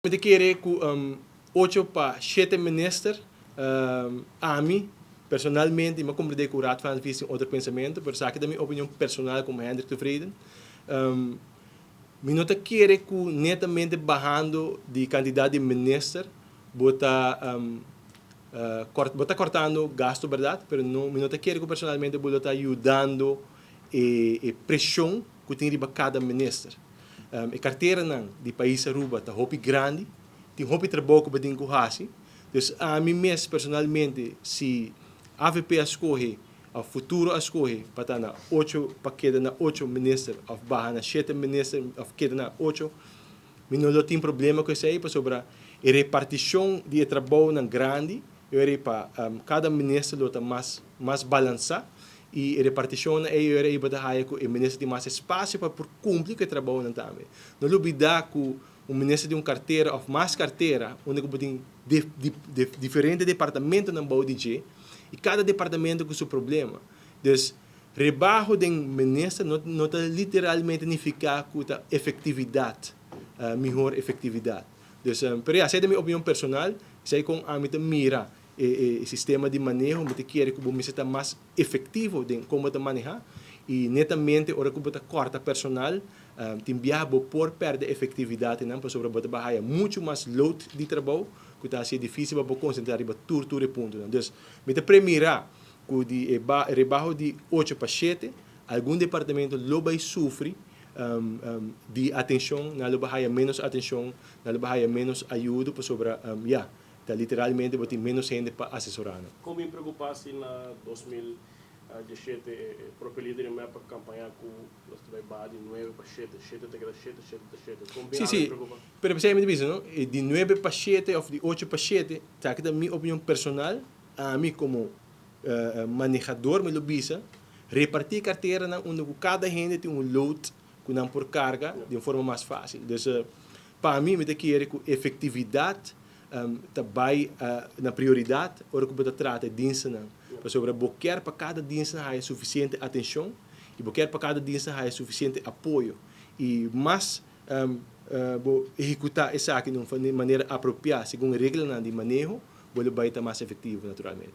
Me querer que 8 para 7 ministros, a mim, personalmente, eu compreendo que o Raad van Advies tem outro pensamento, mas aqui da minha opinião personal como Hendrik Tevreden, me não querer que netamente barrando de candidato de ministro, bota cortando gasto, verdade, mas não, me não querer que personalmente bota ajudando a pressão que tem riba cada ministro. A carteira de país Aruba está hopi grande, tem hopi trabalho que badin kuhasi. Dus a mim mesmo personalmente, se a AVP escolhe, o futuro escolhe para estar na 8, para quedar na 8 ministros, ou barra na 7 ministros, ou quedar na 8, me não tem problema com isso aí, sobre a repartição de trabalho na grande, eu para cada ministro está mais balançado. E a repartição é que o ministro tem mais espaço para cumprir o trabalho também. Não olvidar que o ministro tem uma carteira ou mais carteira, onde tem diferentes departamentos no BODG, e cada departamento com seu problema. Então, rebaixo do ministro não literalmente significa que a efetividade, melhor efetividade. Então, pero essa é a minha opinião personal, sei com a minha mira. O sistema de manejo, me quer que o ministro está mais efetivo de como manejar e netamente ora que o corta personal, tem viabo por perder efetividade não para sobre a barra muito mais load de trabalho que está assim difícil para concentrar em tudo ponto. Então, me premira que de rebaixo de 8 para 7, algum departamento lo vai sofrer de atenção, na lo barra menos atenção, na lo barra menos ajuda para sobre literalmente tem menos gente para assessorar. Como me preocupar se na 2017 o próprio líder me para campanhar com nós vai de 9 para 7, 7 para 7, 7 para 7. Como me preocupa? Pero precisamente disso, não? De 9 para 7 ou de 8 para 7, tá aqui da minha opinião personal, a mim como manejador me lo bisa, repartir carteira onde cada gente tem um load que não por carga de uma forma mais fácil. Então, para mim, me tem que ir com efetividade também na prioridade, ora que você trata de diensten, sobre boquear para cada diensten há suficiente atenção e boquear para cada diensten há suficiente apoio e mais executar essa aqui de maneira apropriada, segundo a regra de manejo, vai estar mais efetivo naturalmente.